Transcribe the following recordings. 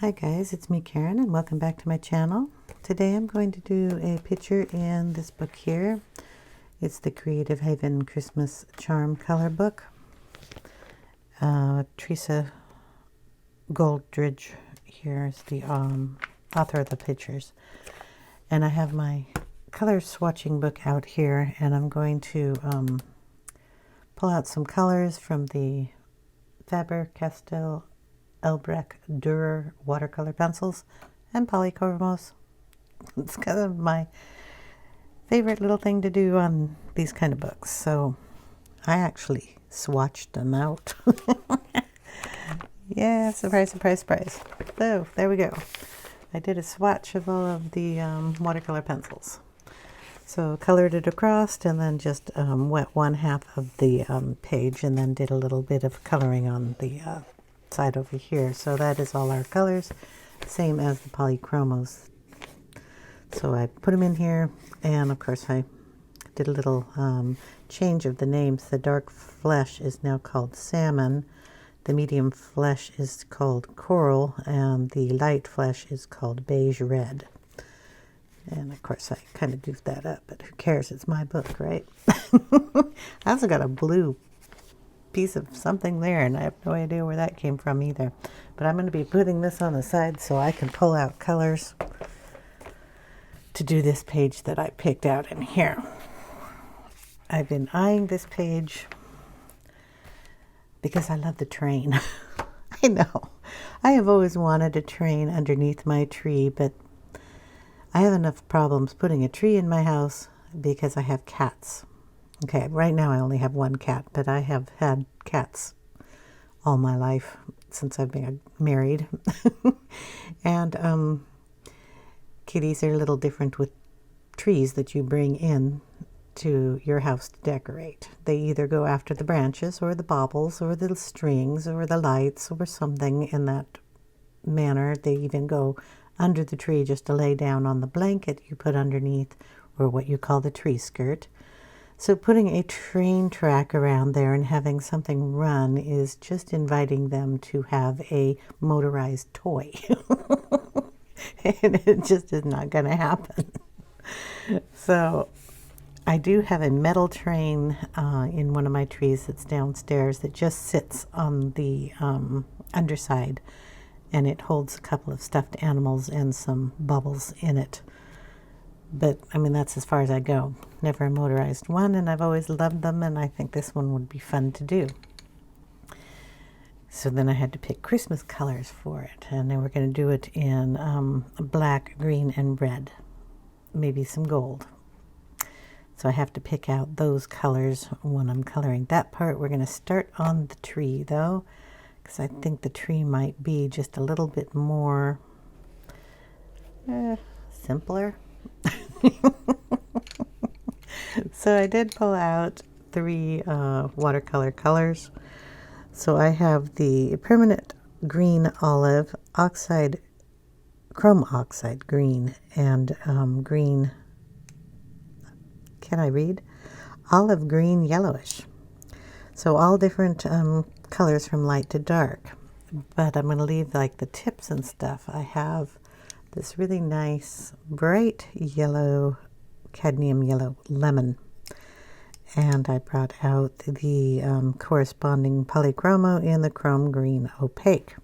Hi guys, it's me Karen and welcome back to my channel. Today I'm going to do a picture in this book here. It's the Creative Haven Christmas Charm color book. Teresa Goodridge here is the author of the pictures. And I have my color swatching book out here, and I'm going to pull out some colors from the Faber-Castell Albrecht Dürer watercolor pencils and polychromos. It's kind of my favorite little thing to do on these kind of books. So I actually swatched them out. Yeah, surprise, surprise, surprise. So there we go. I did a swatch of all of the watercolor pencils. So colored it across and then just wet one half of the page and then did a little bit of coloring on the side over here. So that is all our colors, same as the polychromos. So I put them in here, and of course I did a little change of the names. The dark flesh is now called salmon, the medium flesh is called coral, and the light flesh is called beige red. And of course I kind of goofed that up, but who cares, it's my book, right? I also got a blue piece of something there, and I have no idea where that came from either. But I'm going to be putting this on the side so I can pull out colors to do this page that I picked out in here. I've been eyeing this page because I love the train. I know. I have always wanted a train underneath my tree, but I have enough problems putting a tree in my house because I have cats. Okay, right now I only have one cat, but I have had cats all my life since I've been married. And kitties are a little different with trees that you bring in to your house to decorate. They either go after the branches or the baubles or the strings or the lights or something in that manner. They even go under the tree just to lay down on the blanket you put underneath, or what you call the tree skirt. So putting a train track around there and having something run is just inviting them to have a motorized toy. And it just is not going to happen. So I do have a metal train in one of my trees that's downstairs that just sits on the underside, and it holds a couple of stuffed animals and some bubbles in it. But I mean, that's as far as I go. Never a motorized one, and I've always loved them, and I think this one would be fun to do. So then I had to pick Christmas colors for it, and then we're going to do it in black, green, and red, maybe some gold. So I have to pick out those colors when I'm coloring that part. We're going to start on the tree, though, because I think the tree might be just a little bit more simpler. So I did pull out 3 watercolor colors. So I have the permanent green olive, oxide, chrome oxide green, and green, can I read? Olive green yellowish. So all different colors from light to dark. But I'm going to leave like the tips and stuff. I have this really nice bright yellow, cadmium yellow lemon, and I brought out the corresponding polychromo in the chrome green opaque,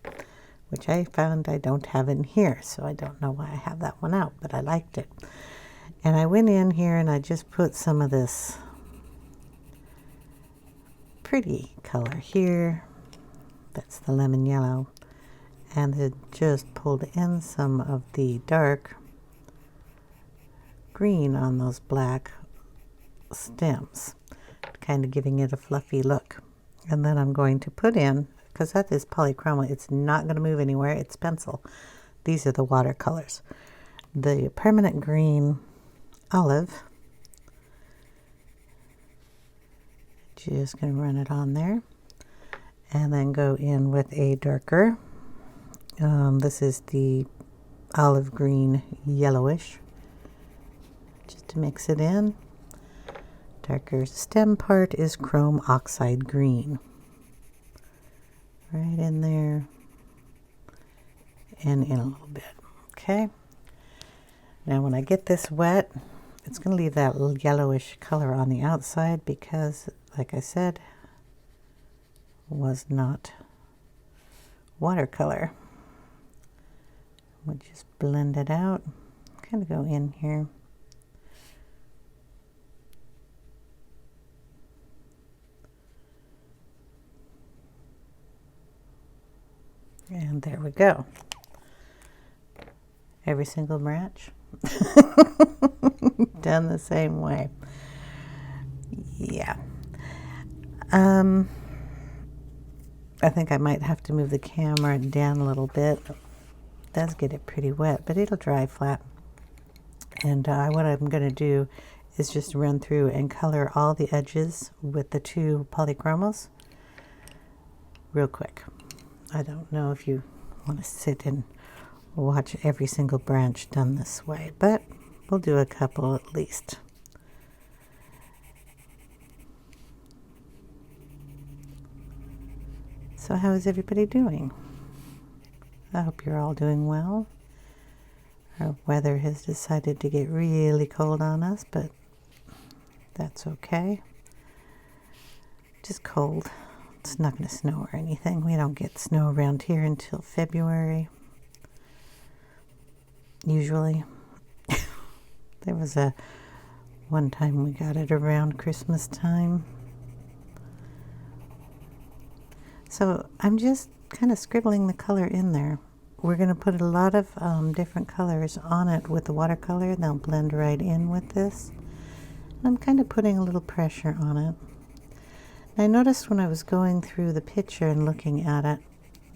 which I found I don't have in here, so I don't know why I have that one out, but I liked it. And I went in here and I just put some of this pretty color here, that's the lemon yellow, and it just pulled in some of the dark green on those black stems, kind of giving it a fluffy look. And then I'm going to put in, because that is polychroma, it's not going to move anywhere, it's pencil. These are the watercolors. The permanent green olive, just going to run it on there, and then go in with a darker. This is the olive green yellowish, just to mix it in. Darker stem part is chrome oxide green. Right in there. and in a little bit. Okay. Now when I get this wet, it's going to leave that little yellowish color on the outside because, like I said, was not watercolor. We'll just blend it out, kind of go in here. And there we go. Every single branch done the same way. Yeah. I think I might have to move the camera down a little bit. It does get it pretty wet, but it'll dry flat. And what I'm going to do is just run through and color all the edges with the two polychromos real quick. I don't know if you want to sit and watch every single branch done this way, but we'll do a couple at least. So how is everybody doing? I hope you're all doing well. Our weather has decided to get really cold on us, but that's okay. Just cold. It's not going to snow or anything. We don't get snow around here until February. Usually. There was one time we got it around Christmas time. So I'm just kind of scribbling the color in there. We're going to put a lot of different colors on it with the watercolor. They'll blend right in with this. I'm kind of putting a little pressure on it. I noticed when I was going through the picture and looking at it,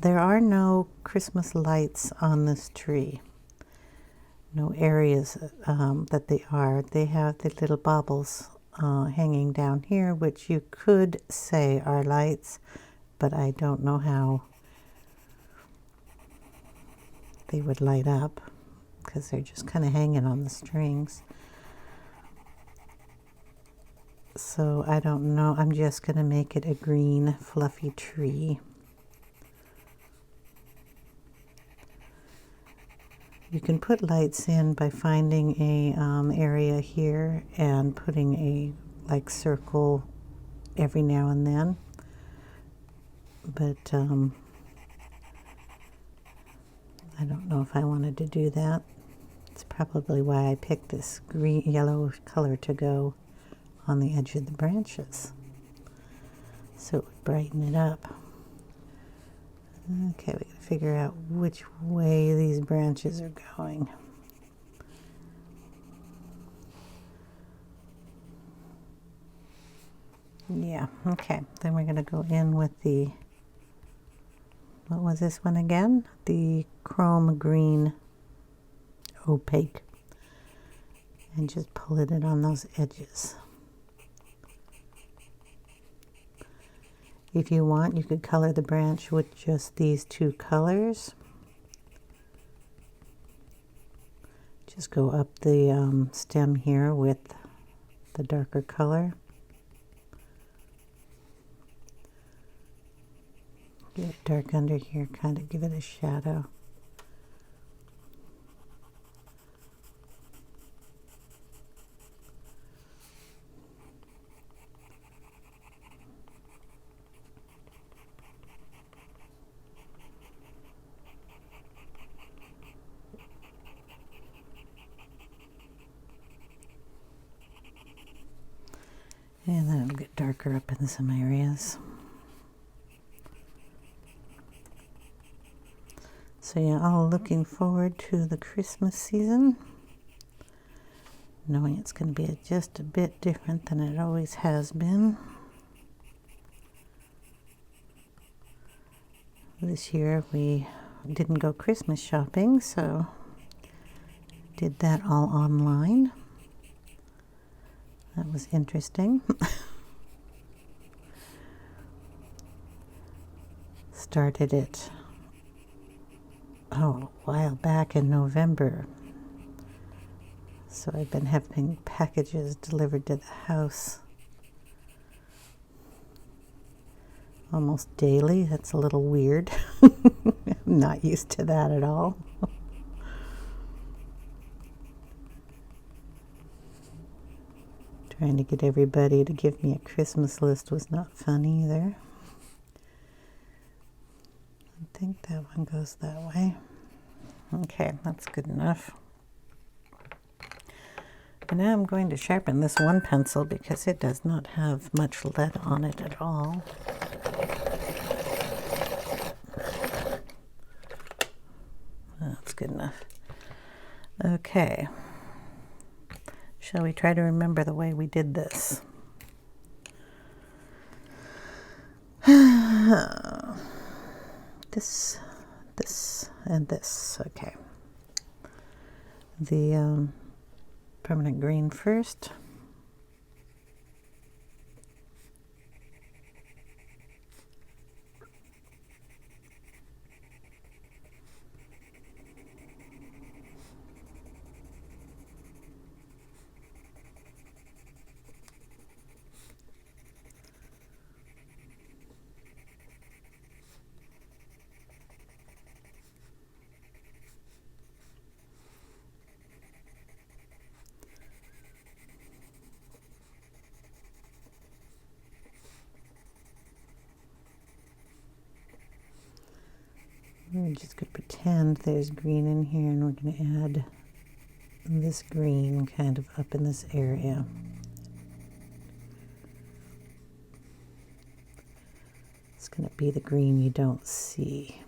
there are no Christmas lights on this tree. No areas that they are. They have the little baubles hanging down here, which you could say are lights, but I don't know how they would light up because they're just kind of hanging on the strings. So I don't know. I'm just going to make it a green fluffy tree. You can put lights in by finding a area here and putting a circle every now and then. But I don't know if I wanted to do that. It's probably why I picked this green yellow color to go on the edge of the branches, so it would brighten it up. Okay, we gotta figure out which way these branches are going. Yeah, okay. Then we're gonna go in with the, what was this one again? The chrome green opaque, and just pull it in on those edges. If you want, you could color the branch with just these two colors. Just go up the stem here with the darker color. Get it dark under here, kind of give it a shadow. And then it'll get darker up in some areas. So yeah, all looking forward to the Christmas season, knowing it's going to be just a bit different than it always has been. This year we didn't go Christmas shopping, so did that all online. That was interesting. Started it a while back in November. So I've been having packages delivered to the house almost daily. That's a little weird. I've Not used to that at all. Trying to get everybody to give me a Christmas list was not fun either. I think that one goes that way. Okay, that's good enough. And now I'm going to sharpen this one pencil because it does not have much lead on it at all. That's good enough. Okay. Shall we try to remember the way we did this? This, and this. Okay. The permanent green first. We're just going to pretend there's green in here, and we're going to add this green kind of up in this area. It's going to be the green you don't see.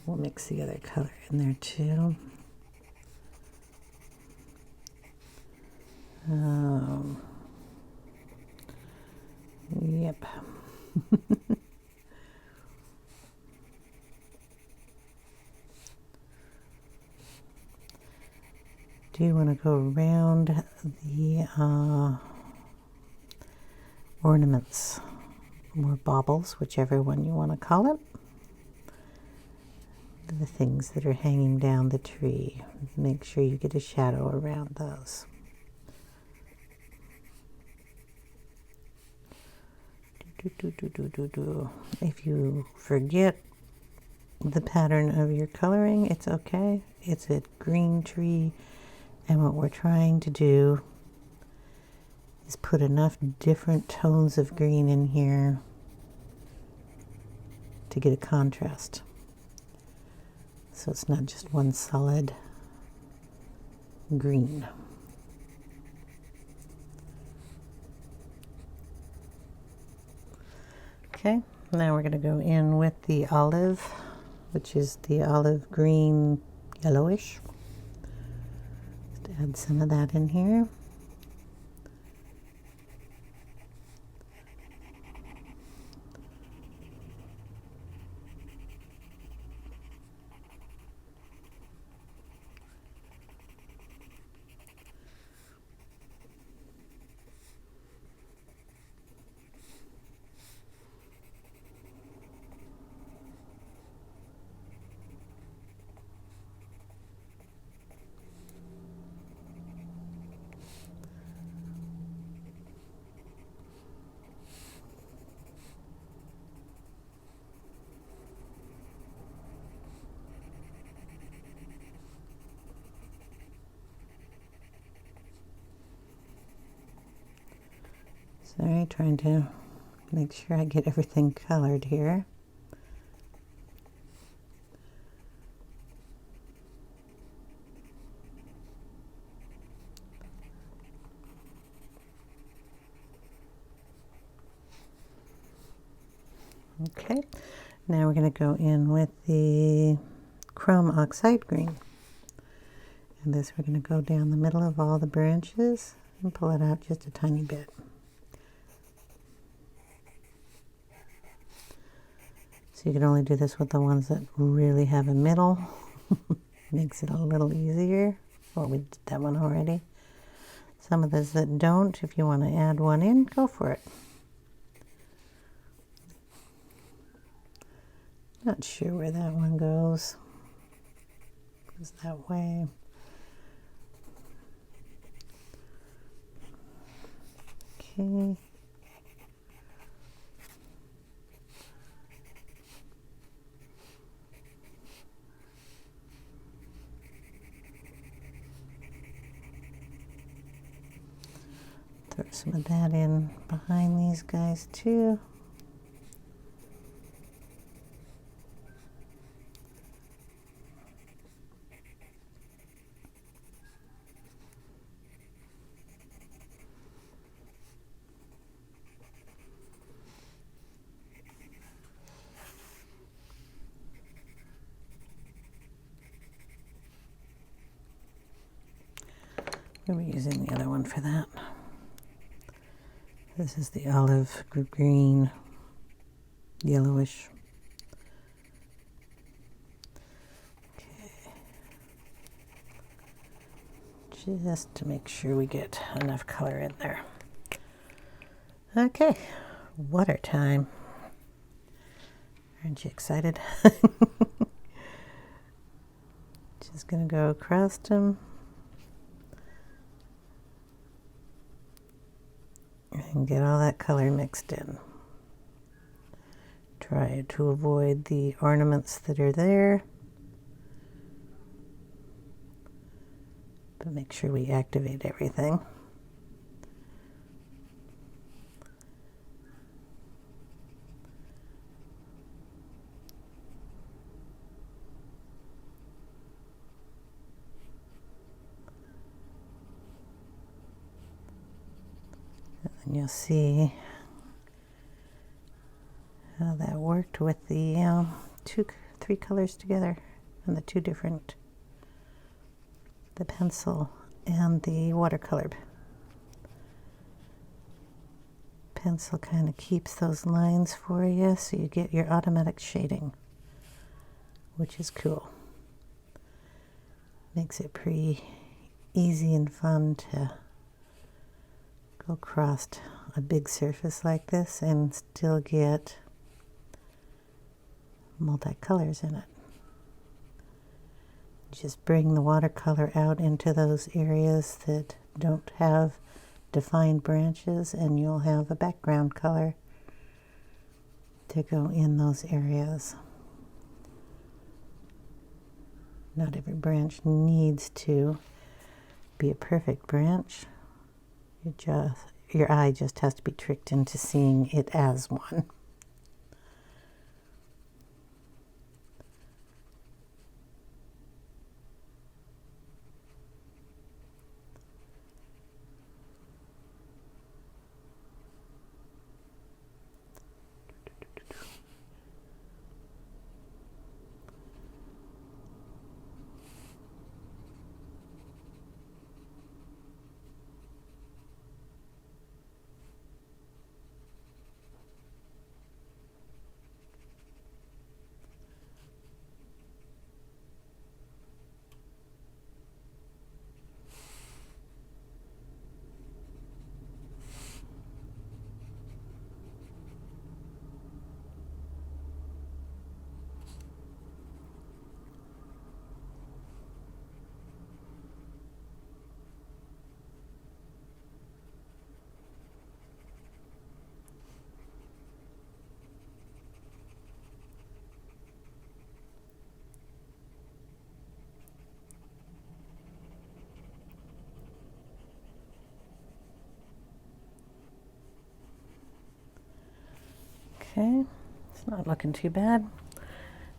We'll mix the other color in there too. Yep. Do you want to go around the ornaments or baubles, whichever one you want to call it? The things that are hanging down the tree. Make sure you get a shadow around those. If you forget the pattern of your coloring, it's okay. It's a green tree, and what we're trying to do is put enough different tones of green in here to get a contrast. So it's not just one solid green. Okay, now we're going to go in with the olive, which is the olive green yellowish. Just add some of that in here. Sorry, trying to make sure I get everything colored here. Okay, now we're going to go in with the Chrome Oxide green. And this we're going to go down the middle of all the branches and pull it out just a tiny bit. So you can only do this with the ones that really have a middle. Makes it a little easier. Well, we did that one already. Some of those that don't, if you want to add one in, go for it. Not sure where that one goes. goes that way. Okay. Throw some of that in behind these guys too. We'll be using the other one for that. This is the olive green, yellowish. Okay. Just to make sure we get enough color in there. Okay, water time. Aren't you excited? Just gonna go across them. And get all that color mixed in. Try to avoid the ornaments that are there, but make sure we activate everything. And you'll see how that worked with the three colors together and the two different, the pencil and the watercolor. Pencil kind of keeps those lines for you so you get your automatic shading, which is cool. Makes it pretty easy and fun to go across a big surface like this and still get multicolors in it. Just bring the watercolor out into those areas that don't have defined branches, and you'll have a background color to go in those areas. Not every branch needs to be a perfect branch. Your eye just has to be tricked into seeing it as one. Okay, it's not looking too bad.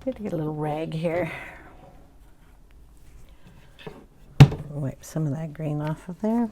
Need to get a little rag here. Wipe some of that green off of there.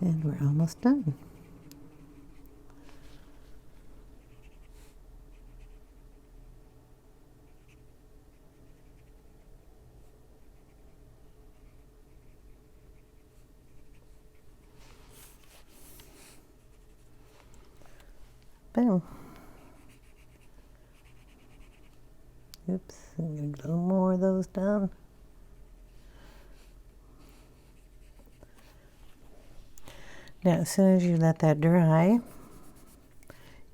And we're almost done. Boom. Oops, I'm going to get a little more of those done. Now, as soon as you let that dry,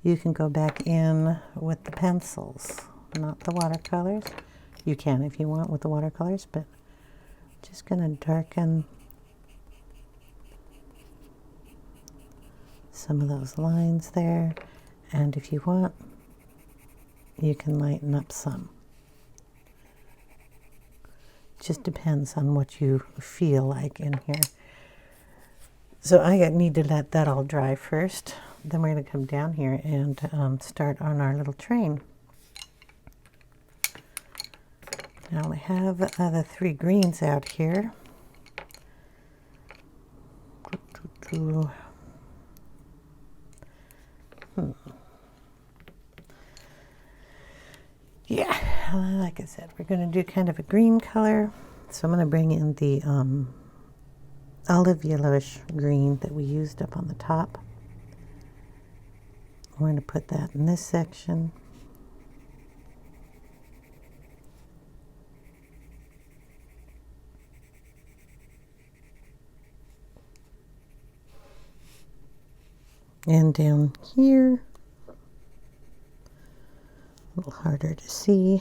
you can go back in with the pencils, not the watercolors. You can if you want with the watercolors, but just going to darken some of those lines there. And if you want, you can lighten up some. Just depends on what you feel like in here. So I need to let that all dry first. Then we're going to come down here and start on our little train. Now we have the three greens out here. Yeah, like I said, we're going to do kind of a green color. So I'm going to bring in the olive yellowish green that we used up on the top. We're going to put that in this section. And down here, a little harder to see.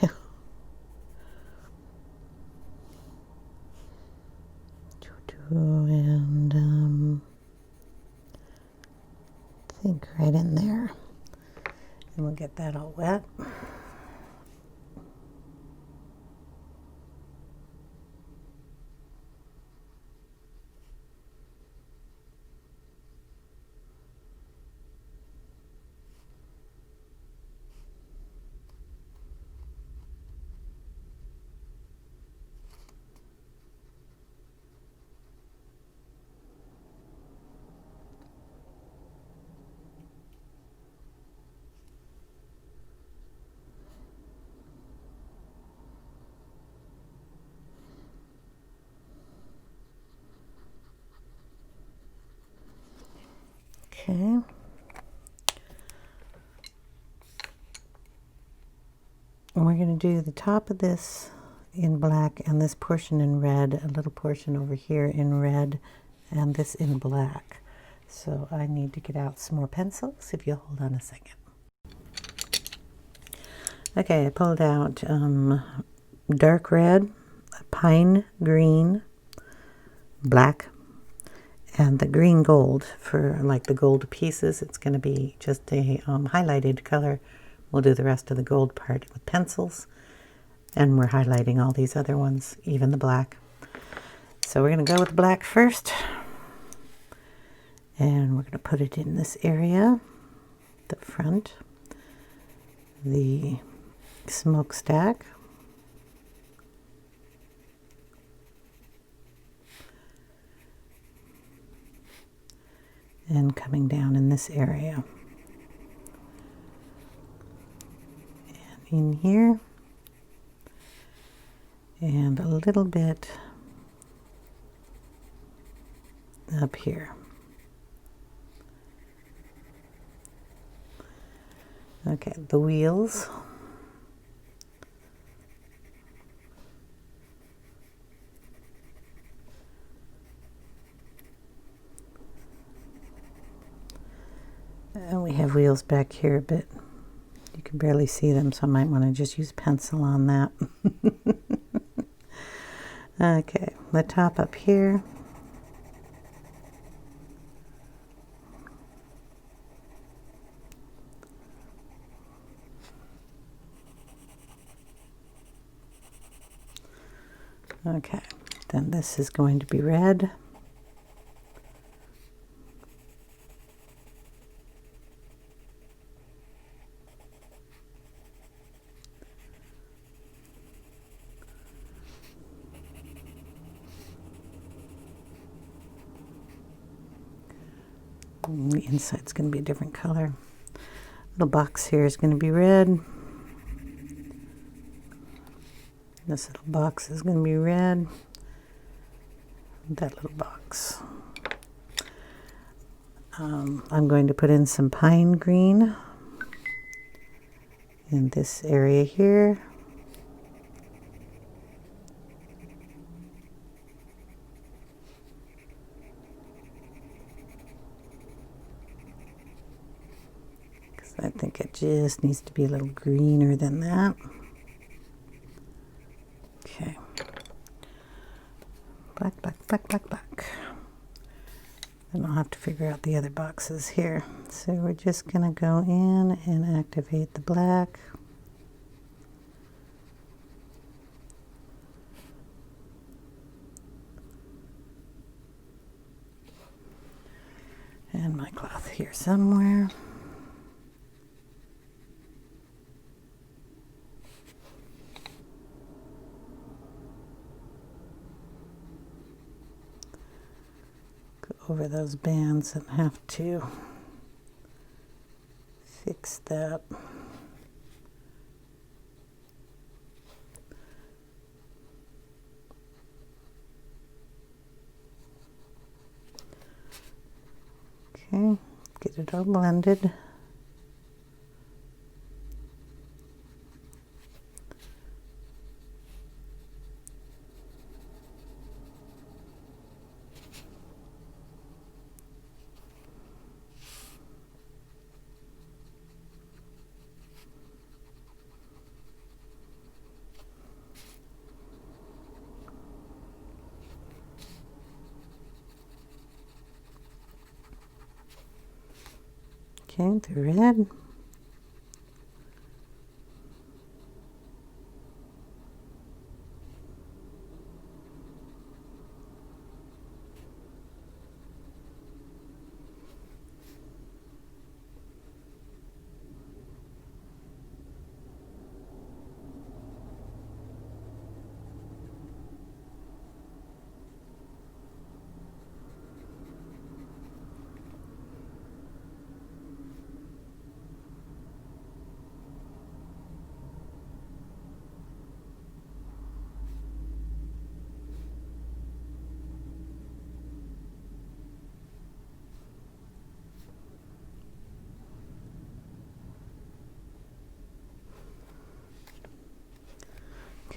And I think right in there. And we'll get that all wet. Okay. And we're going to do the top of this in black and this portion in red, a little portion over here in red, and this in black. So I need to get out some more pencils, if you'll hold on a second. Okay, I pulled out dark red, pine green, black, and the green gold for like the gold pieces. It's going to be just a highlighted color. We'll do the rest of the gold part with pencils, and we're highlighting all these other ones, even the black. So we're going to go with black first, and we're going to put it in this area, the front, the smokestack, and coming down in this area. In here, and a little bit up here. Okay, the wheels. And we have wheels back here, but you can barely see them, so I might want to just use pencil on that. Okay, the top up here. Okay, then this is going to be red. And the inside's going to be a different color. Little box here is going to be red. This little box is going to be red. That little box. I'm going to put in some pine green in this area here. Because I think it just needs to be a little greener than that. Okay. Black, black, black, black, black. Then I'll have to figure out the other boxes here. So we're just going to go in and activate the black. And my cloth here somewhere. Over those bands and have to fix that. Okay, get it all blended. Okay, the red.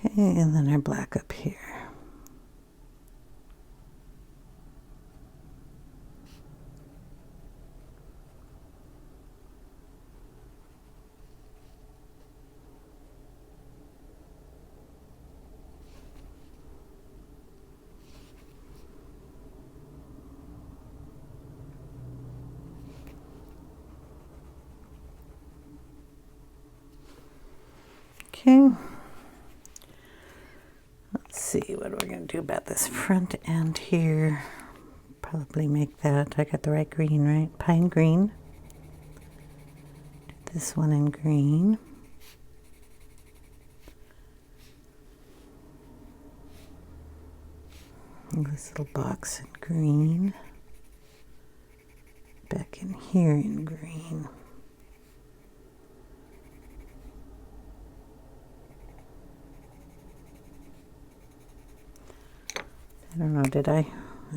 Okay, and then our black up here. Okay. Let's see what we're going to do about this front end here. Probably make that, I got the right green, right? Pine green. Do this one in green. And this little box in green. Back in here in green. I don't know, did I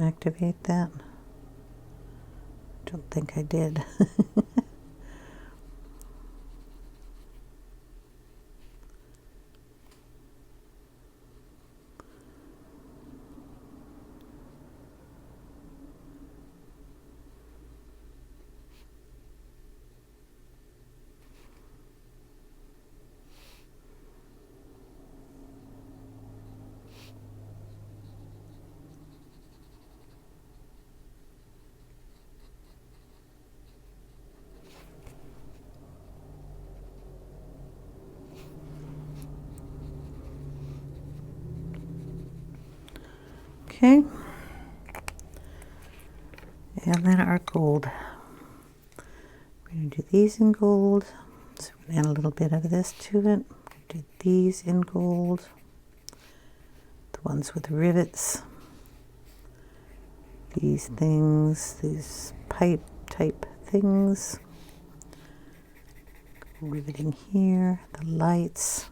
activate that? Don't think I did. Okay, and then our gold. We're going to do these in gold. So we're going to add a little bit of this to it. We're going to do these in gold. The ones with rivets. These things, these piped type things. Riveting here, the lights.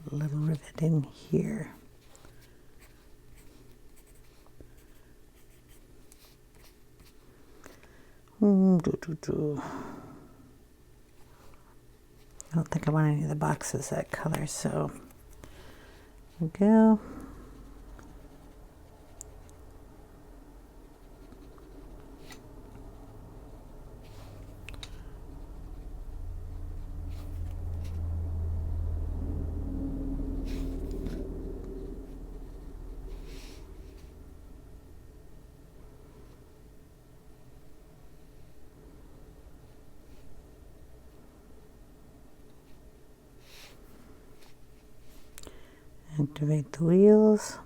A little riveting here. I don't think I want any of the boxes that color, so there we go. Activate the wheels.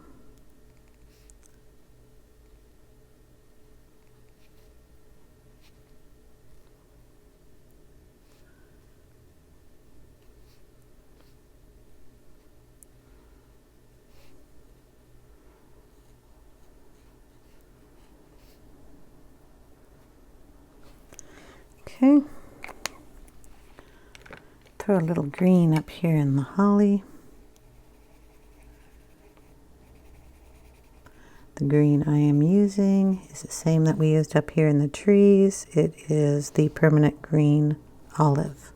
Okay. Throw a little green up here in the holly. The green I am using is the same that we used up here in the trees. It is the permanent green olive.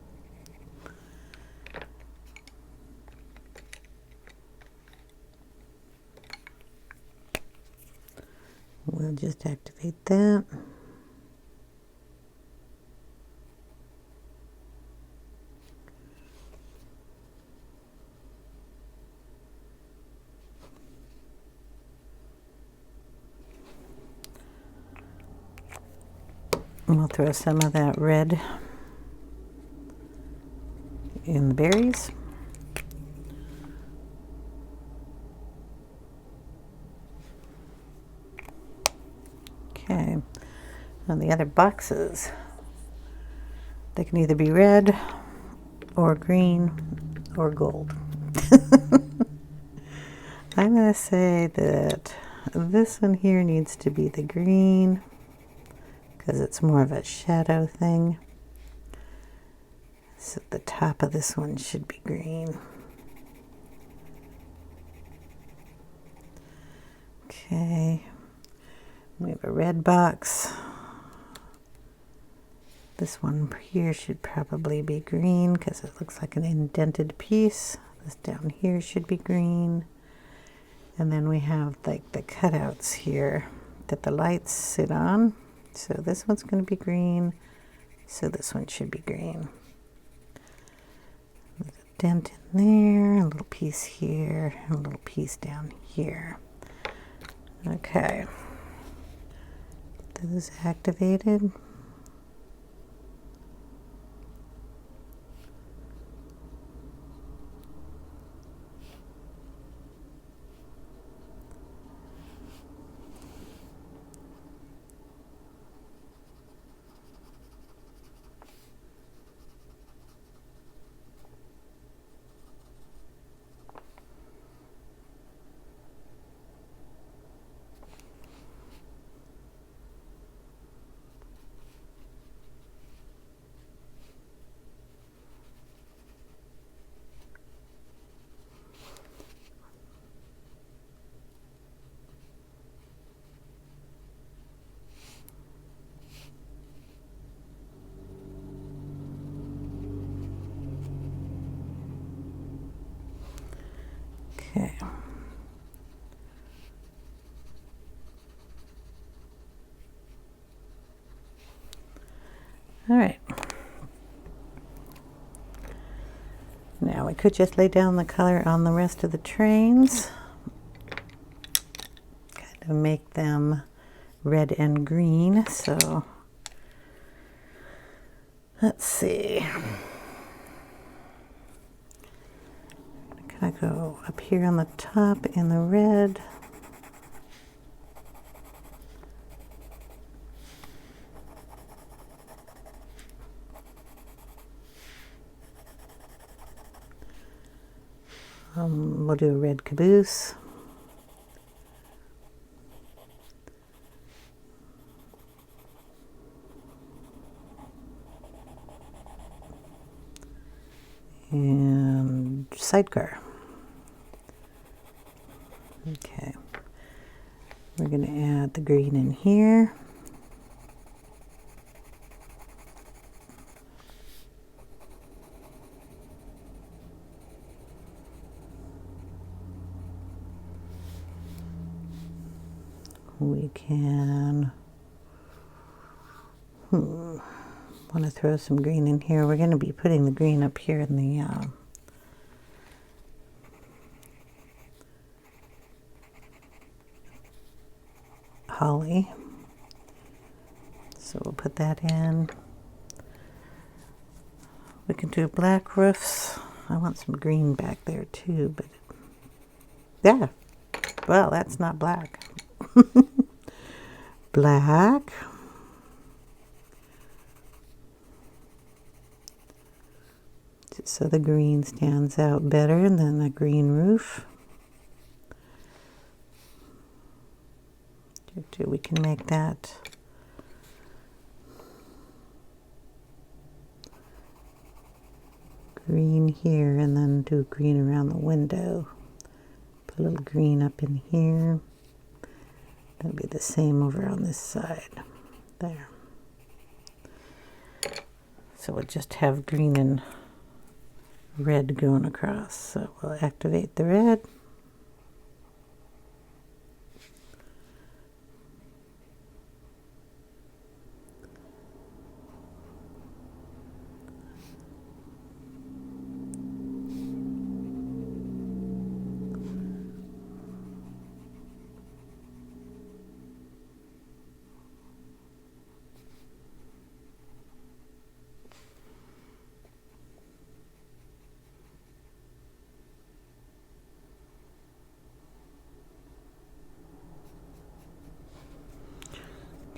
We'll just activate that. And we'll throw some of that red in the berries. Okay, now the other boxes, they can either be red or green or gold. I'm going to say that this one here needs to be the green, because it's more of a shadow thing. So the top of this one should be green. Okay, we have a red box. This one here should probably be green because it looks like an indented piece. This down here should be green. And then we have like the cutouts here that the lights sit on. So this one's going to be green, so this one should be green. There's a dent in there, a little piece here, and a little piece down here. Okay. Those activated. Okay. All right. Now we could just lay down the color on the rest of the trains. Kind of make them red and green. So let's see. Can I go up here on the top in the red? We'll do a red caboose. and sidecar. Okay, we're going to add the green in here. We can want to throw some green in here. We're going to be putting the green up here in the holly. So we'll put that in. We can do black roofs. I want some green back there too, but yeah, well, that's not black. Black. Just so the green stands out better than the green roof. We can make that green here and then do green around the window. Put a little green up in here. That'll be the same over on this side. There. So we'll just have green and red going across. So we'll activate the red.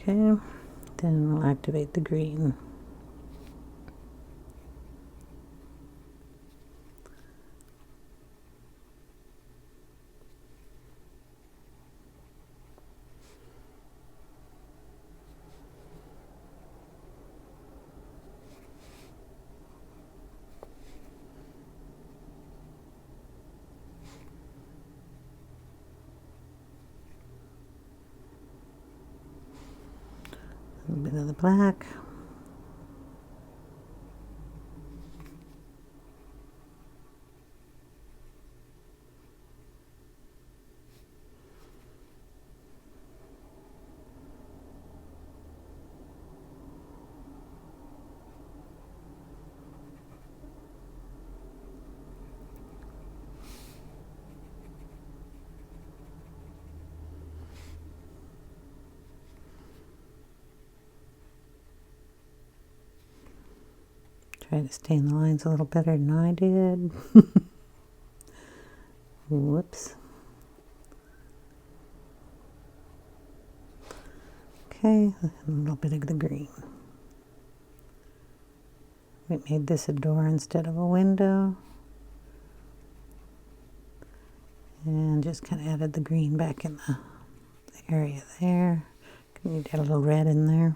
Okay, then we'll activate the green. A little bit of the black. Try to stain the lines a little better than I did. Whoops. Okay, a little bit of the green. We made this a door instead of a window. And just kind of added the green back in the area there. Need to add a little red in there.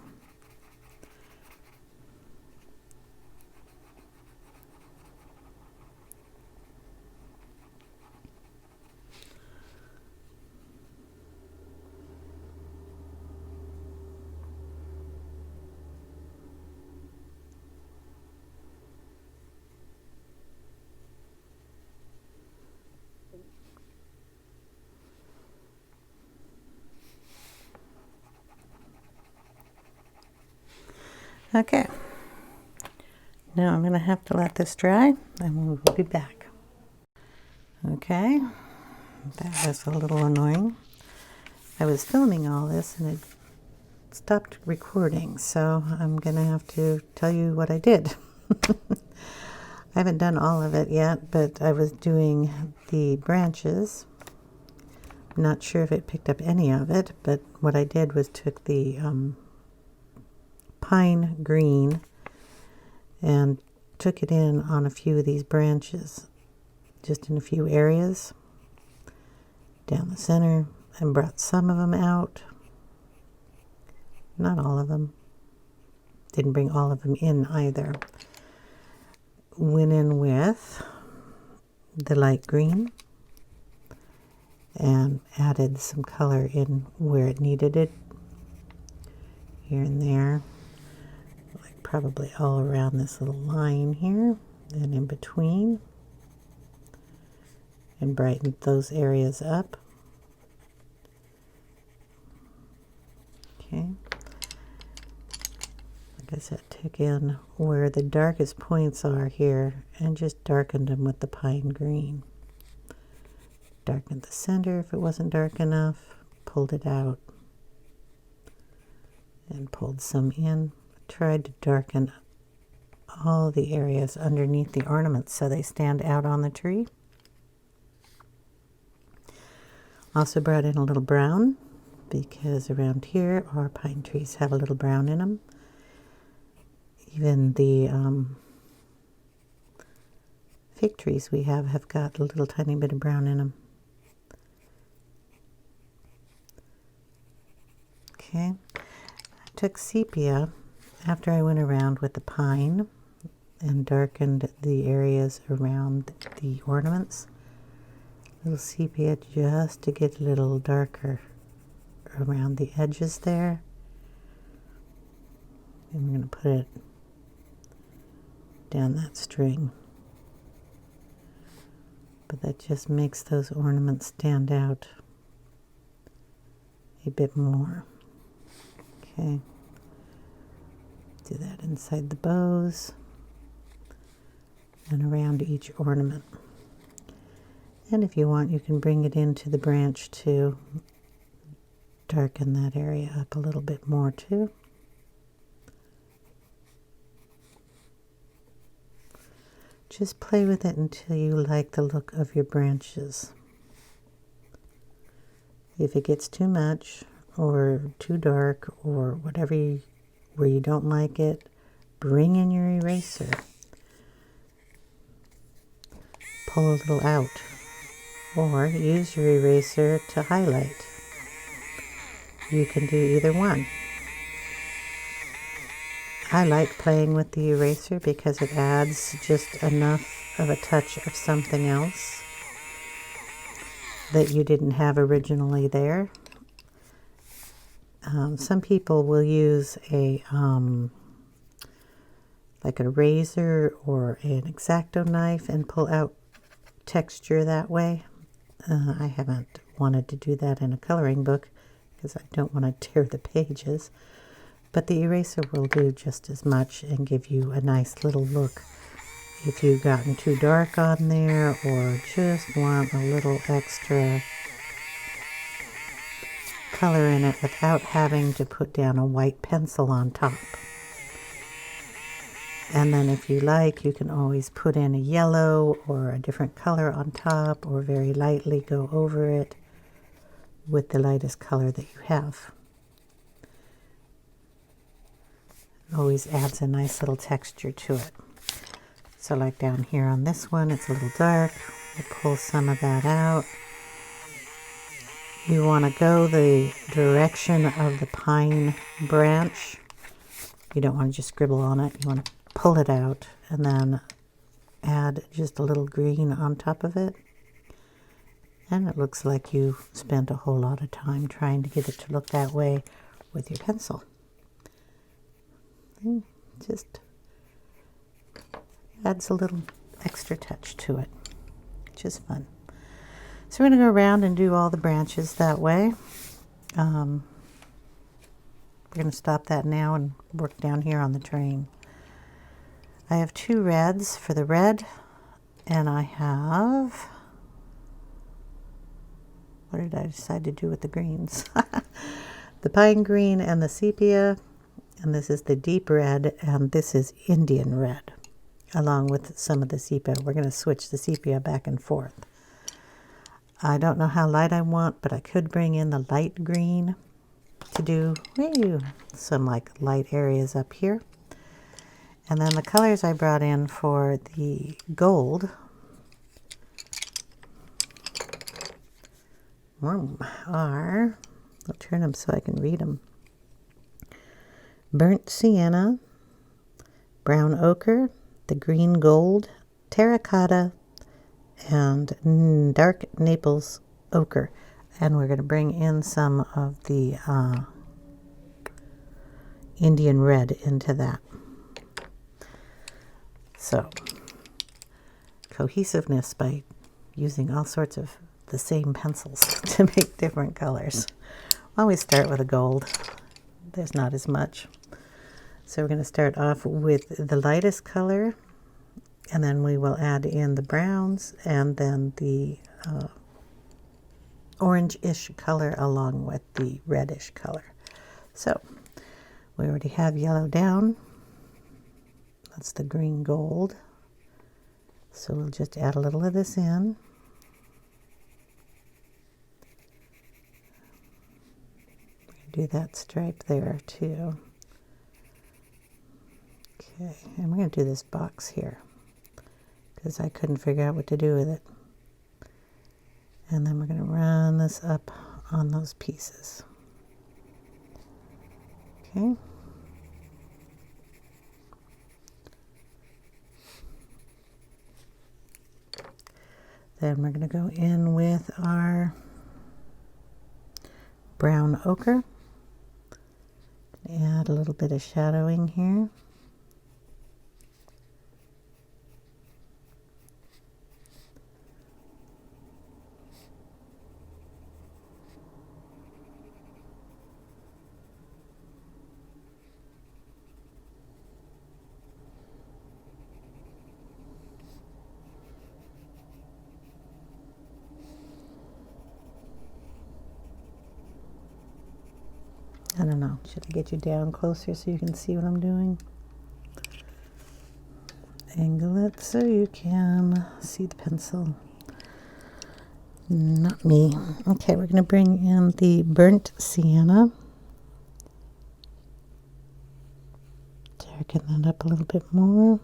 Okay, now I'm going to have to let this dry and we will be back. Okay, that was a little annoying. I was filming all this and it stopped recording, so I'm going to have to tell you what I did. I haven't done all of it yet, but I was doing the branches. I'm not sure if it picked up any of it, but what I did was took the pine green and took it in on a few of these branches, just in a few areas down the center, and brought some of them out, not all of them. Didn't bring all of them in either. went in with the light green and added some color in where it needed it, here and there, like probably all around this little line here and in between, and brightened those areas up. Okay. Like I said, took in where the darkest points are here and just darkened them with the pine green. Darkened the center if it wasn't dark enough, pulled it out, and pulled some in. Tried to darken all the areas underneath the ornaments so they stand out on the tree. Also brought in a little brown, because around here our pine trees have a little brown in them. Even the fig trees we have got a little tiny bit of brown in them. Okay, I took sepia after I went around with the pine and darkened the areas around the ornaments. Little sepia just to get a little darker around the edges there. And we're going to put it down that string. But that just makes those ornaments stand out a bit more. Okay. Do that inside the bows and around each ornament. And if you want, you can bring it into the branch to darken that area up a little bit more too. Just play with it until you like the look of your branches. If it gets too much or too dark or whatever where you don't like it, bring in your eraser. Pull a little out. Or use your eraser to highlight. You can do either one. I like playing with the eraser because it adds just enough of a touch of something else that you didn't have originally there. Some people will use a like a razor or an X-Acto knife and pull out texture that way. I haven't wanted to do that in a coloring book because I don't want to tear the pages, but the eraser will do just as much and give you a nice little look if you've gotten too dark on there or just want a little extra color in it without having to put down a white pencil on top. And then if you like, you can always put in a yellow or a different color on top, or very lightly go over it with the lightest color that you have. It always adds a nice little texture to it. So like down here on this one, it's a little dark. We'll pull some of that out. You want to go the direction of the pine branch. You don't want to just scribble on it. You want to pull it out and then add just a little green on top of it. And it looks like you spent a whole lot of time trying to get it to look that way with your pencil. And just adds a little extra touch to it, which is fun. So we're going to go around and do all the branches that way. We're going to stop that now and work down here on the train. I have two reds for the red, and I have, what did I decide to do with the greens? The pine green and the sepia, and this is the deep red, and this is Indian red, along with some of the sepia. We're going to switch the sepia back and forth. I don't know how light I want, but I could bring in the light green to do some like light areas up here. And then the colors I brought in for the gold are, I'll turn them so I can read them: burnt sienna, brown ochre, the green gold, terracotta, and dark Naples ochre. And we're going to bring in some of the Indian red into that. So, cohesiveness by using all sorts of the same pencils to make different colors. Well, we start with a gold. There's not as much. So we're going to start off with the lightest color, and then we will add in the browns and then the orange-ish color along with the reddish color. So we already have yellow down. That's the green gold. So we'll just add a little of this in. Do that stripe there too. Okay, and we're going to do this box here because I couldn't figure out what to do with it. And then we're going to run this up on those pieces. Okay. Then we're going to go in with our brown ochre. Add a little bit of shadowing here. I don't know, should I get you down closer so you can see what I'm doing? Angle it so you can see the pencil. Not me. Okay, we're going to bring in the burnt sienna. Darken that up a little bit more.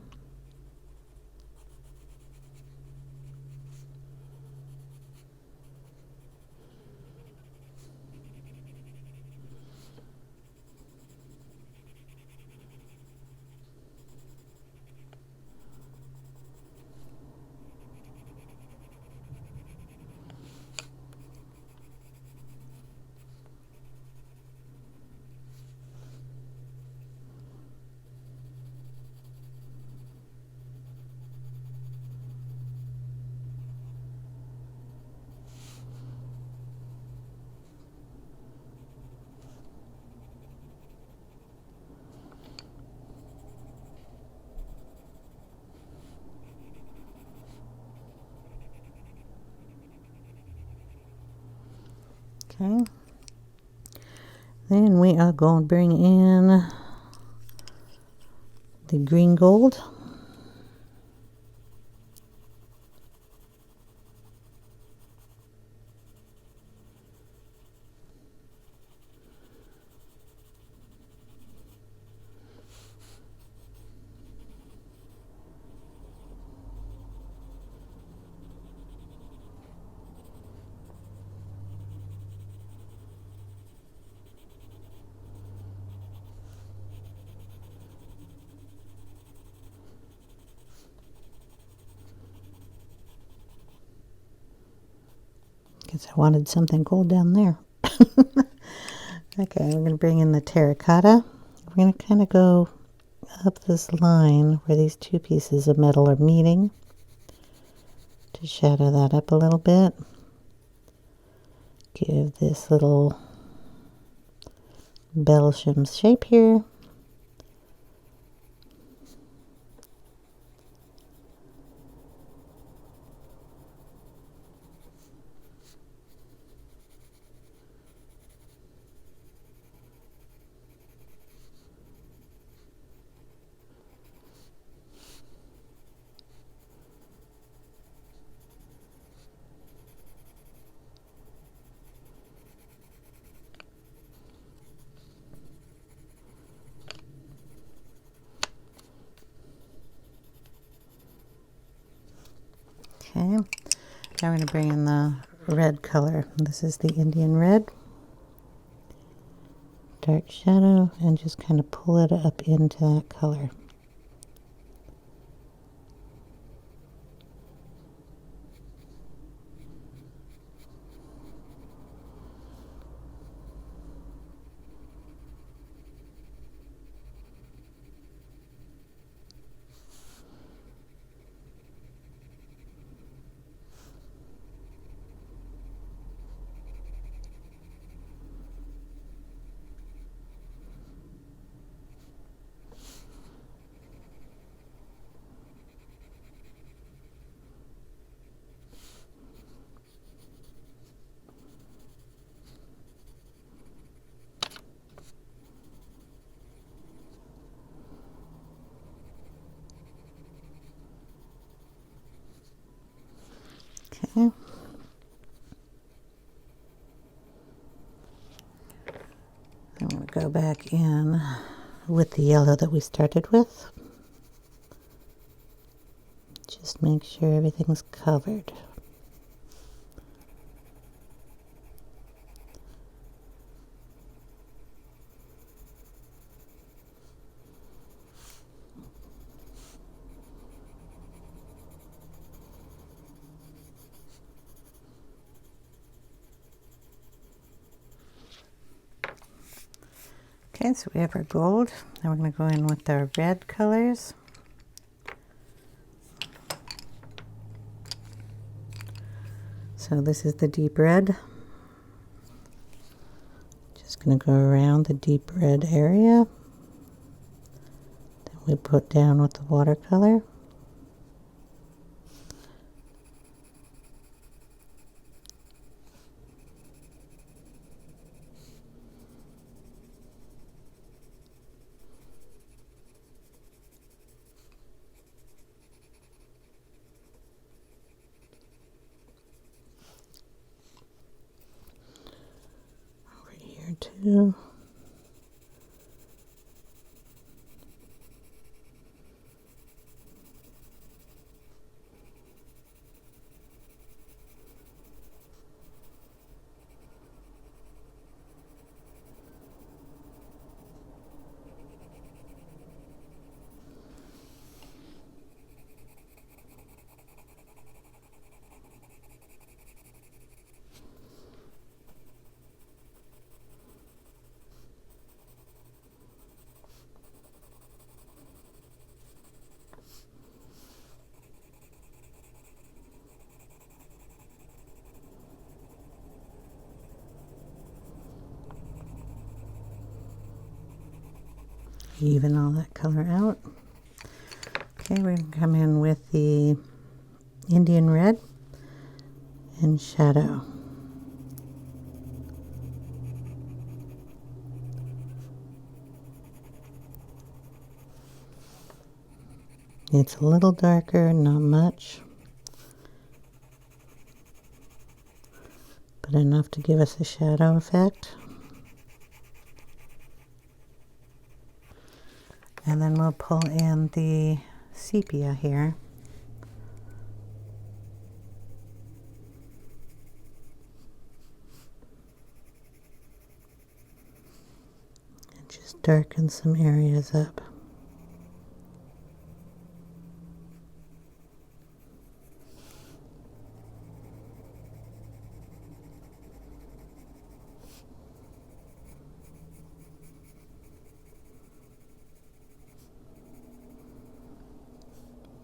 Okay. Then we are going to bring in the green gold. Because I wanted something gold down there. Okay, we're going to bring in the terracotta. We're going to kind of go up this line where these two pieces of metal are meeting to shadow that up a little bit. Give this little Belgium shape here. Okay, now we're going to bring in the red color. This is the Indian red. Dark shadow, and just kind of pull it up into that color. I'm going to go back in with the yellow that we started with. Just make sure everything's covered. Okay, so we have our gold. Now we're going to go in with our red colors. So this is the deep red. Just going to go around the deep red area. Then we put down with the watercolor. Too. Even all that color out. Okay, we're going to come in with the Indian red and shadow. It's a little darker, not much, but enough to give us a shadow effect. And then we'll pull in the sepia here. And just darken some areas up.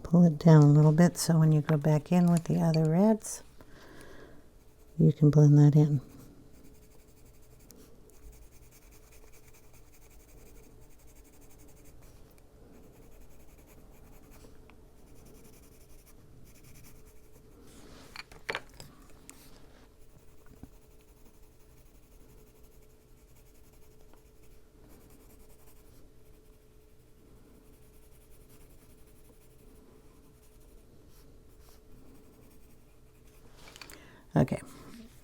Pull it down a little bit so when you go back in with the other reds, you can blend that in. Okay,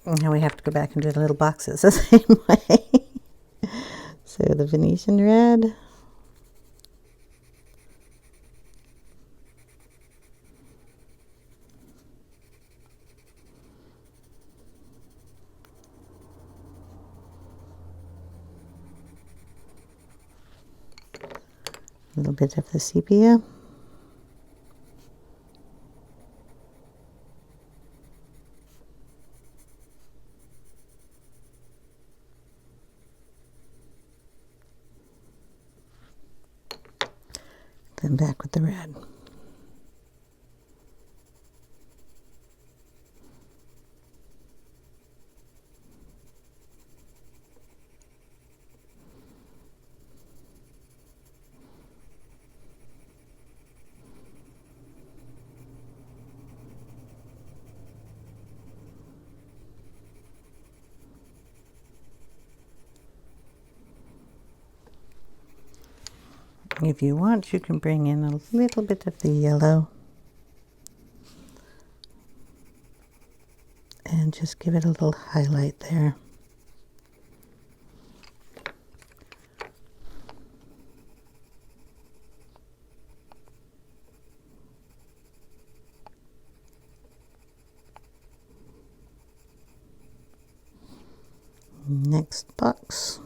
now we have to go back and do the little boxes the same way. So the Venetian red. A little bit of the sepia. Then back with the red. If you want, you can bring in a little bit of the yellow and just give it a little highlight there. Next box.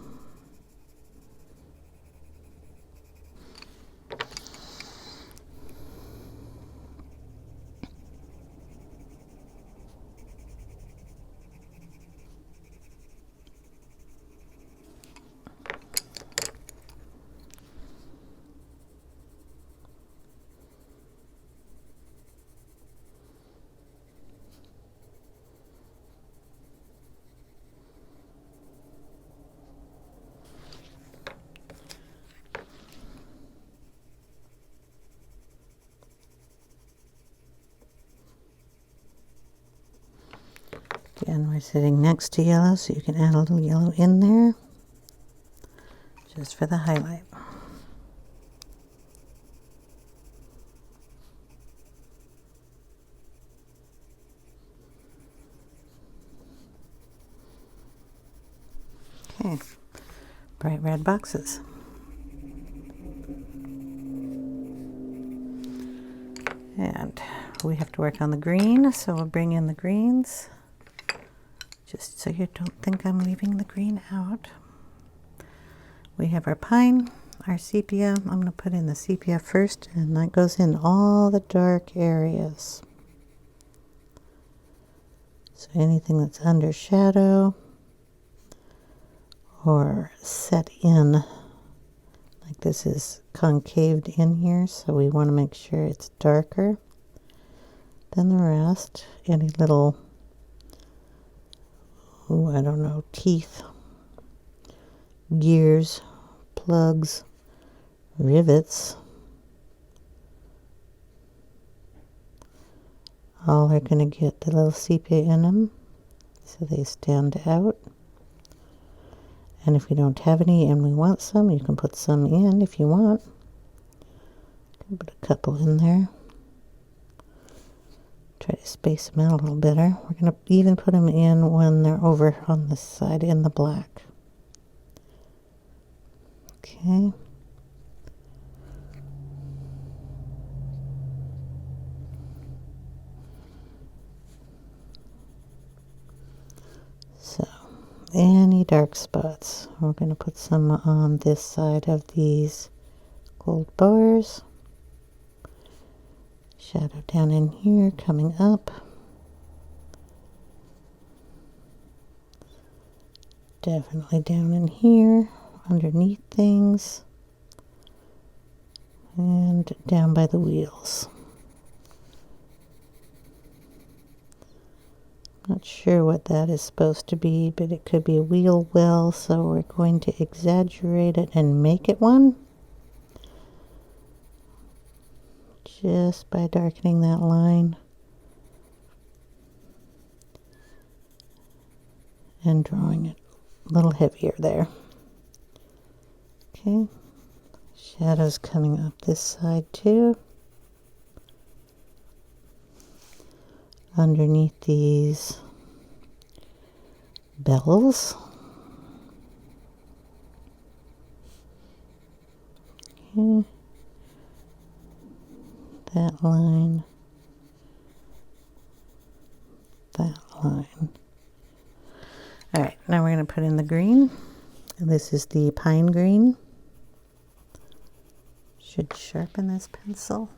Again, we're sitting next to yellow, so you can add a little yellow in there just for the highlight. Okay, bright red boxes. And we have to work on the green, so we'll bring in the greens. Just so you don't think I'm leaving the green out. We have our pine, our sepia. I'm going to put in the sepia first, and that goes in all the dark areas. So anything that's under shadow or set in, like this is concaved in here, so we want to make sure it's darker than the rest. Any little, I don't know, teeth, gears, plugs, rivets, all are going to get the little sepia in them, so they stand out. And if we don't have any and we want some, you can put some in if you want. You can put a couple in there. Try to space them out a little better. We're going to even put them in when they're over on this side in the black. Okay. So, any dark spots, we're going to put some on this side of these gold bars. Shadow down in here, coming up. Definitely down in here, underneath things. And down by the wheels. Not sure what that is supposed to be, but it could be a wheel well, so we're going to exaggerate it and make it one. Just by darkening that line and drawing it a little heavier there. Okay, shadows coming up this side too. Underneath these bells. Okay. That line, that line. All right, now we're going to put in the green. And this is the pine green. Should sharpen this pencil.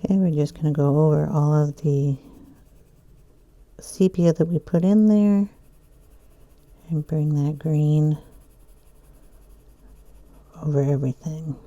Okay, we're just going to go over all of the sepia that we put in there and bring that green over everything.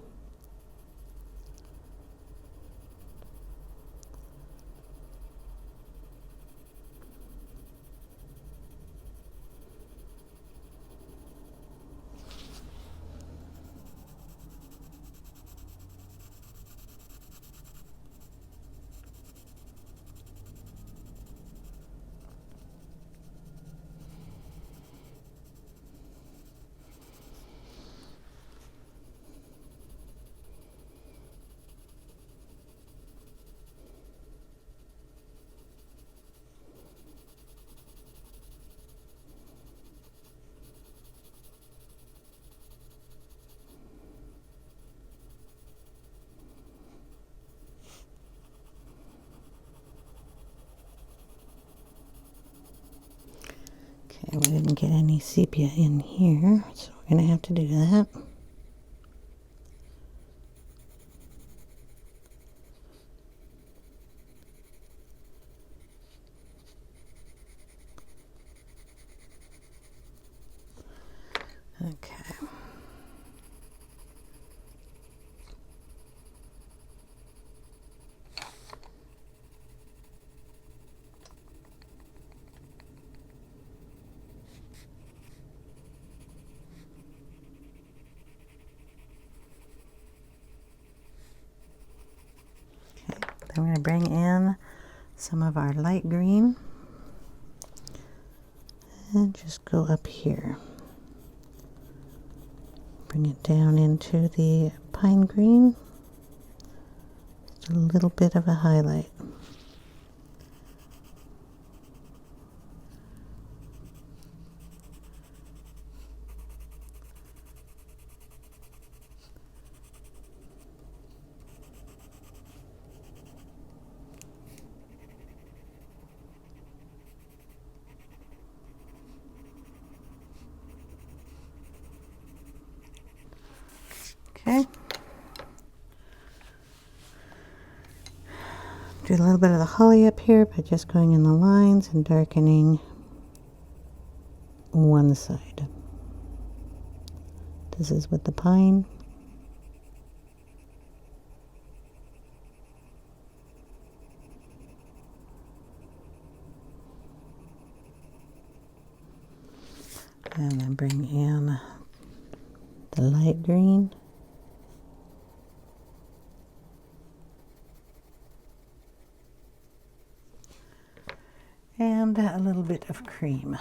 we didn't get any sepia in here, so we're going to have to do that. Okay. Then we're going to bring in some of our light green and just go up here. Bring it down into the pine green. Just a little bit of a highlight. Okay. Do a little bit of the holly up here by just going in the lines and darkening one side. This is with the pine. And then bring in the light green. And a little bit of cream.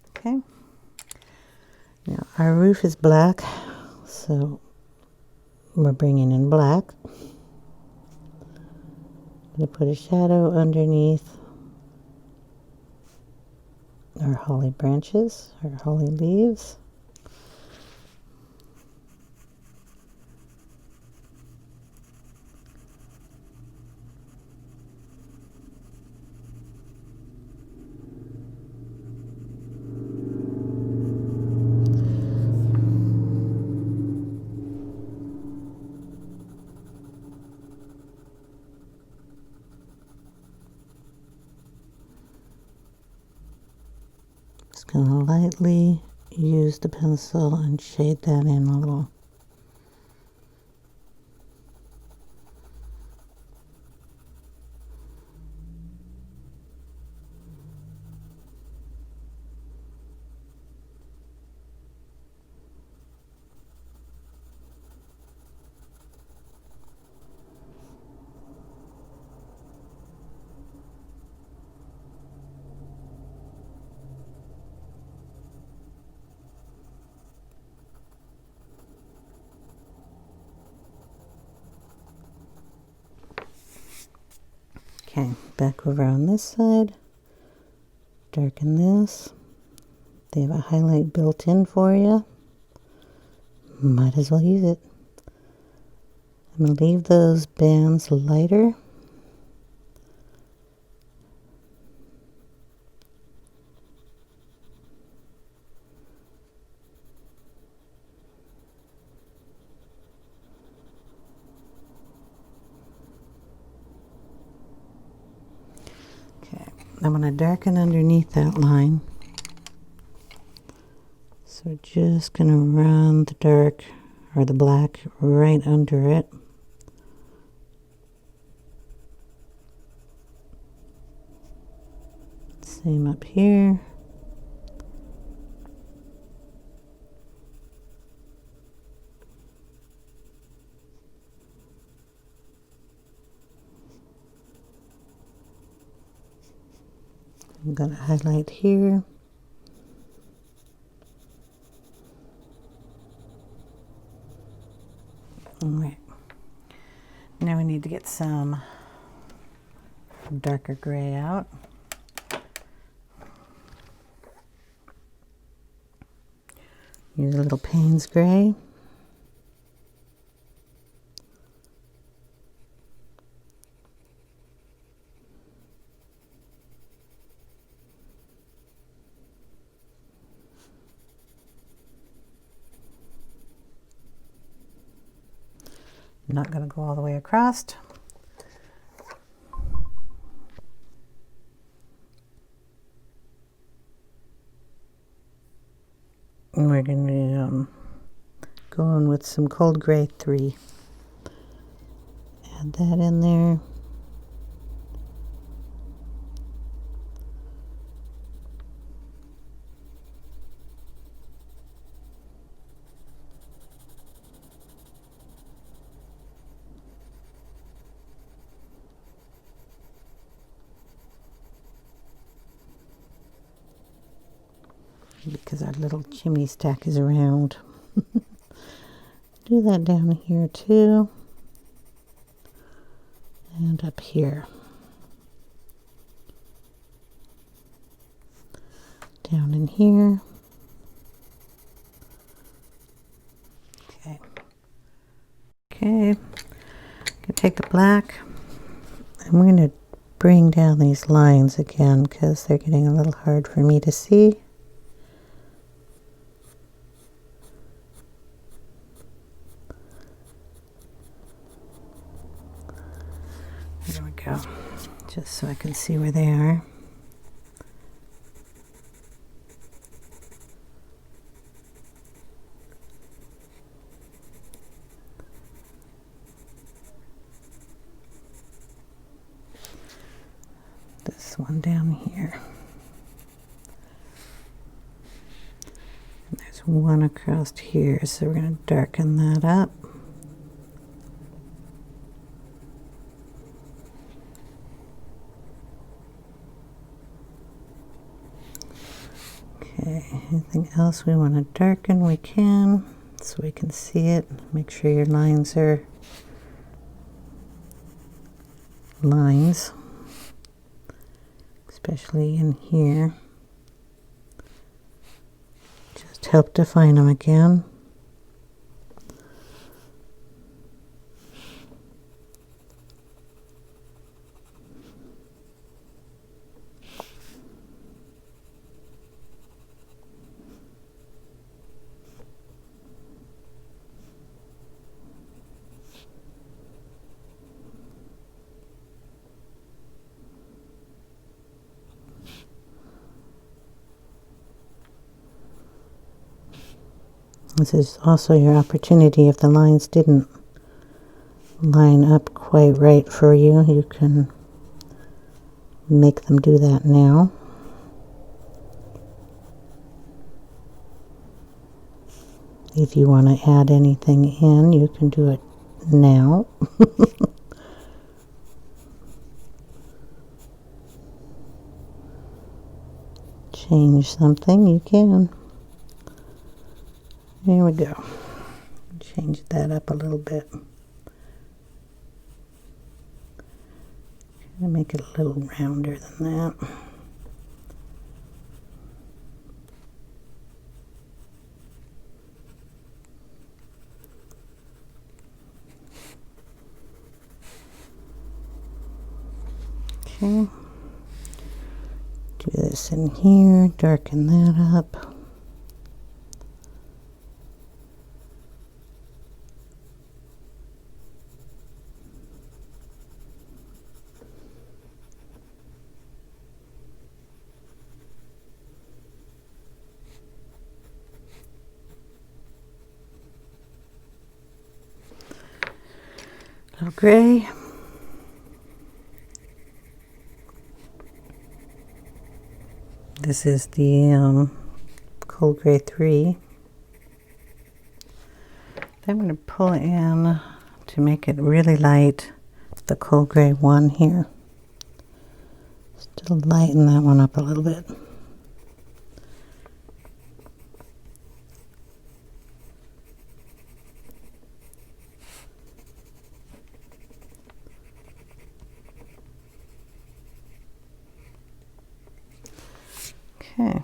Okay. Now our roof is black, so we're bringing in black. I'm going to put a shadow underneath our holly branches, our holly leaves. Just going to lightly use the pencil and shade that in a little. Okay, back over on this side, darken this. They have a highlight built in for you. Might as well use it. I'm going to leave those bands lighter. I'm going to darken underneath that line. So we're just going to run the dark or the black right under it. Same up here. I'm going to highlight here. All right. Now we need to get some darker gray out. Here's a little Payne's gray. I'm not going to go all the way across. And we're going to go in with some cold gray 3. Add that in there. Because our little chimney stack is around. Do that down here too. And up here. Down in here. Okay. Okay. I'm going to take the black. I'm going to bring down these lines again because they're getting a little hard for me to see. There we go, just so I can see where they are. This one down here. And there's one across here, so we're going to darken that up. Okay, anything else we want to darken, we can, so we can see it. Make sure your lines are lines, especially in here. Just help define them again. This is also your opportunity. If the lines didn't line up quite right for you, you can make them do that now. If you want to add anything in, you can do it now. Change something, you can. There we go. Change that up a little bit. Make it a little rounder than that. Okay. Do this in here, darken that up. Little gray. This is the cold gray 3. Then I'm going to pull in to make it really light the cold gray 1 here. Still lighten that one up a little bit. Okay.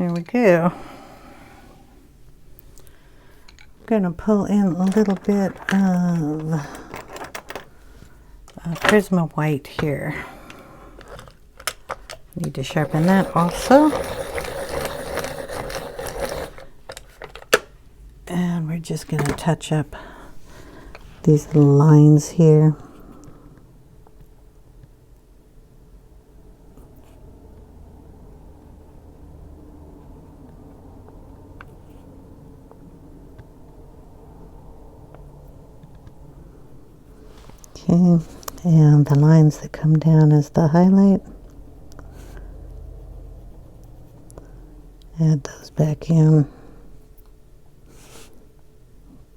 There we go. I'm going to pull in a little bit of Prisma white here. Need to sharpen that also. And we're just going to touch up these little lines here. Okay, and the lines that come down as the highlight, add those back in.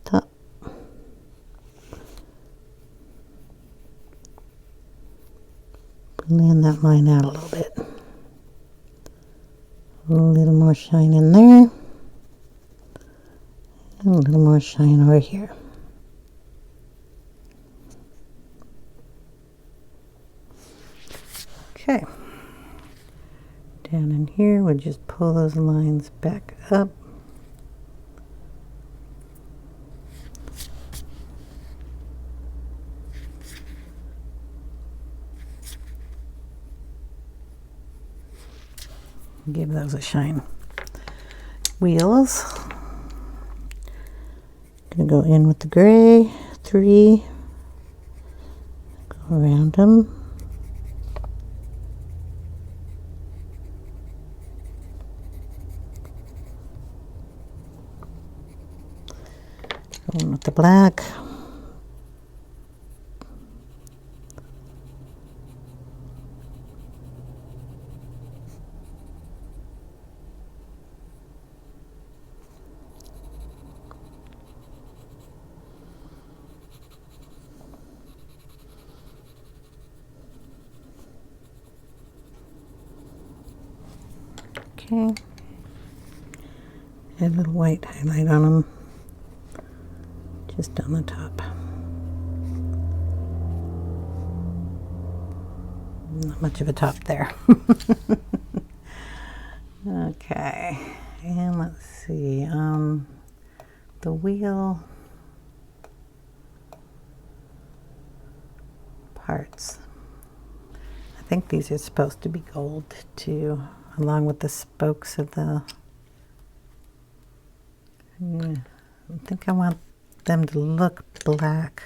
Top. Blend that line out a little bit. A little more shine in there. And a little more shine over here. Okay, down in here, we'll just pull those lines back up. Give those a shine. Wheels. Gonna go in with the gray, 3, go around them. Going with the black. Okay. Add a little white highlight on them. Just on the top. Not much of a top there. Okay, and let's see, the wheel parts. I think these are supposed to be gold too, along with the spokes of the, I think I want them to look black.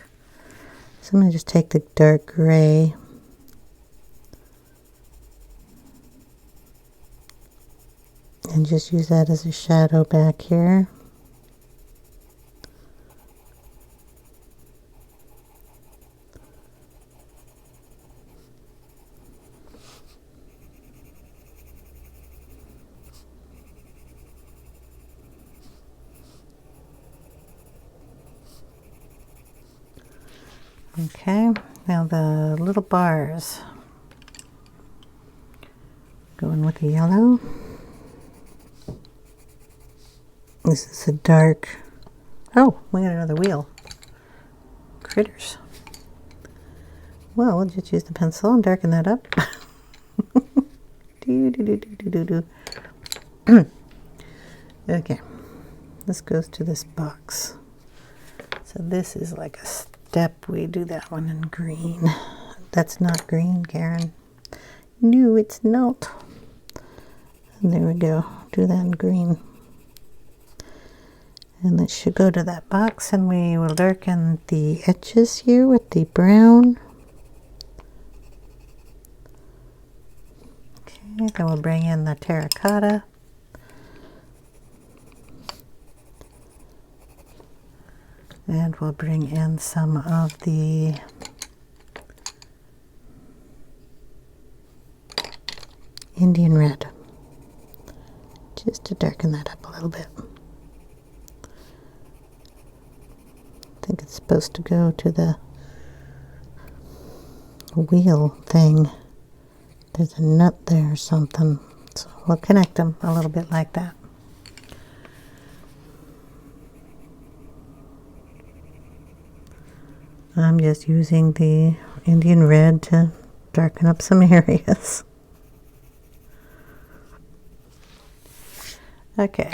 So I'm going to just take the dark gray and just use that as a shadow back here. Okay, now the little bars. Going with the yellow. This is a dark, oh, we got another wheel. Critters. Well, we'll just use the pencil and darken that up. Okay, this goes to this box. So this is like a step. We do that one in green. That's not green, Karen. No, it's not. And there we go. Do that in green. And it should go to that box, and we will darken the edges here with the brown. Okay, then we'll bring in the terracotta. And we'll bring in some of the Indian red, just to darken that up a little bit. I think it's supposed to go to the wheel thing. There's a nut there or something, so we'll connect them a little bit like that. I'm just using the Indian red to darken up some areas. Okay,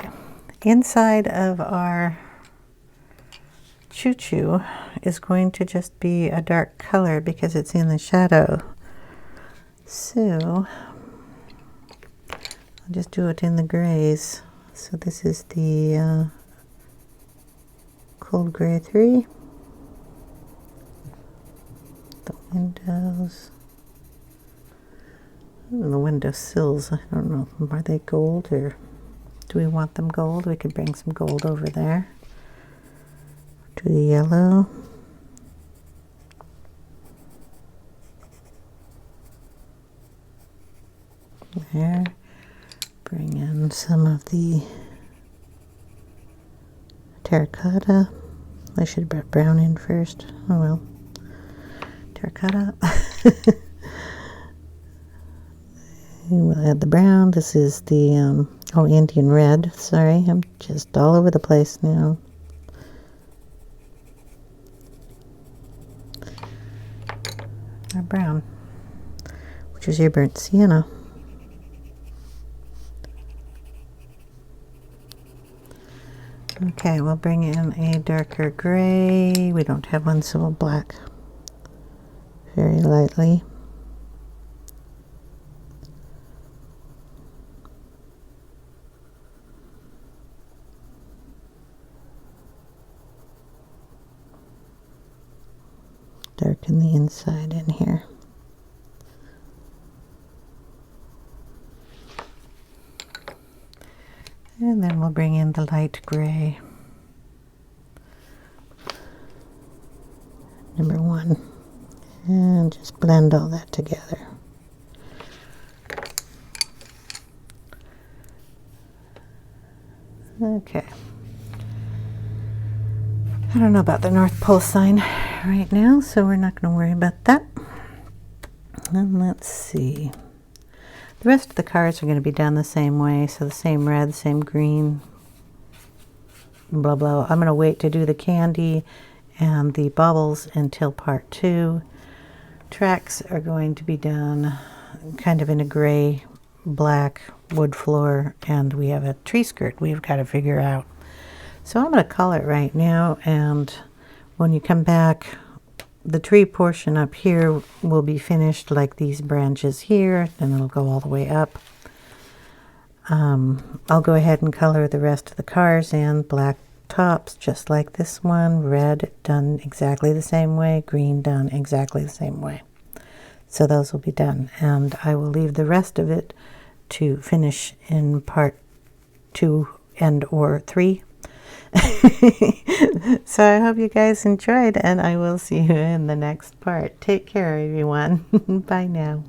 inside of our choo-choo is going to just be a dark color because it's in the shadow. So I'll just do it in the grays. So this is the cold gray 3. The windows. The window sills, I don't know, are they gold or do we want them gold? We could bring some gold over there. To the yellow. There. Bring in some of the terracotta. I should put brown in first. Oh well. Terracotta. We'll add the brown. This is the Indian red. Sorry, I'm just all over the place now. Our brown, which is your burnt sienna. Okay, we'll bring in a darker gray. We don't have one, so we'll black very lightly. Darken the inside in here. And then we'll bring in the light gray. Number 1. And just blend all that together. Okay. I don't know about the North Pole sign right now, so we're not going to worry about that. And let's see. The rest of the cards are going to be done the same way, so the same red, same green, blah, blah. I'm going to wait to do the candy and the bubbles until part 2. Tracks are going to be done kind of in a gray, black wood floor, and we have a tree skirt we've got to figure out. So I'm going to color it right now, and when you come back, the tree portion up here will be finished like these branches here, and it'll go all the way up. I'll go ahead and color the rest of the cars in black tops, just like this one. Red done exactly the same way, green done exactly the same way. So those will be done, and I will leave the rest of it to finish in part 2 and or 3. So I hope you guys enjoyed, and I will see you in the next part. Take care, everyone. Bye now.